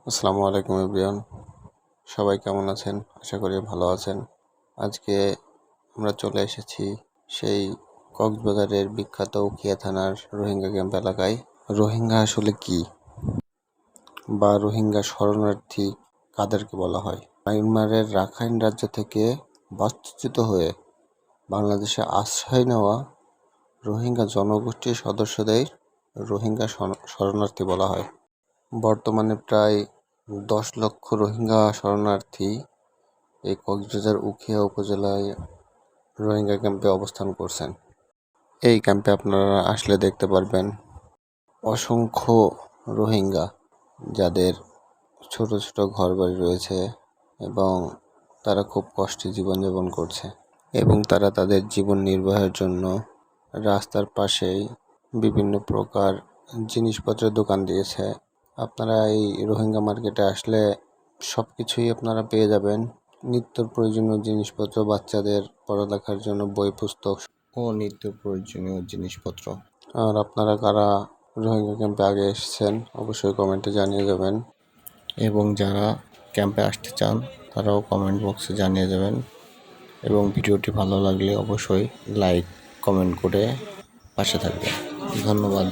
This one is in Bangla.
আসসালামু আলাইকুম এভরিওয়ান, সবাই কেমন আছেন? আশা করি ভালো আছেন। আজকে আমরা চলে এসেছি সেই কক্সবাজারের বিখ্যাত উখিয়া থানার রোহিঙ্গা ক্যাম্প এলাকায়। রোহিঙ্গা আসলে কি, বা রোহিঙ্গা শরণার্থী কাদেরকে বলা হয়? মায়ানমারের রাখাইন রাজ্য থেকে বাস্তুচ্যুত হয়ে বাংলাদেশে আশ্রয় নেওয়া রোহিঙ্গা জনগোষ্ঠীর সদস্যদের রোহিঙ্গা শরণার্থী বলা হয়। বর্তমানে প্রায় 10 লক্ষ রোহিঙ্গা শরণার্থী এই কক্সবাজার উখিয়া উপজেলায় রোহিঙ্গা ক্যাম্পে অবস্থান করছেন। এই ক্যাম্পে আপনারা আসলে দেখতে পারবেন অসংখ্য রোহিঙ্গা, যাদের ছোট ছোট ঘরবাড়ি রয়েছে এবং তারা খুব কষ্টে জীবনযাপন করছে এবং তারা তাদের জীবন নির্বাহের জন্য রাস্তার পাশেই বিভিন্ন প্রকার জিনিসপত্রের দোকান দিয়েছে। আপনারা এই রোহিঙ্গা মার্কেটে আসলে সব কিছুই আপনারা পেয়ে যাবেন। নিত্য প্রয়োজনীয় জিনিসপত্র, বাচ্চাদের পড়ালেখার জন্য বই পুস্তক ও নিত্য প্রয়োজনীয় জিনিসপত্র। আর আপনারা কারা রোহিঙ্গা ক্যাম্পে আগে এসেছেন অবশ্যই কমেন্টে জানিয়ে যাবেন, এবং যারা ক্যাম্পে আসতে চান তারাও কমেন্ট বক্সে জানিয়ে যাবেন। এবং ভিডিওটি ভালো লাগলে অবশ্যই লাইক কমেন্ট করে পাশে থাকবেন। ধন্যবাদ।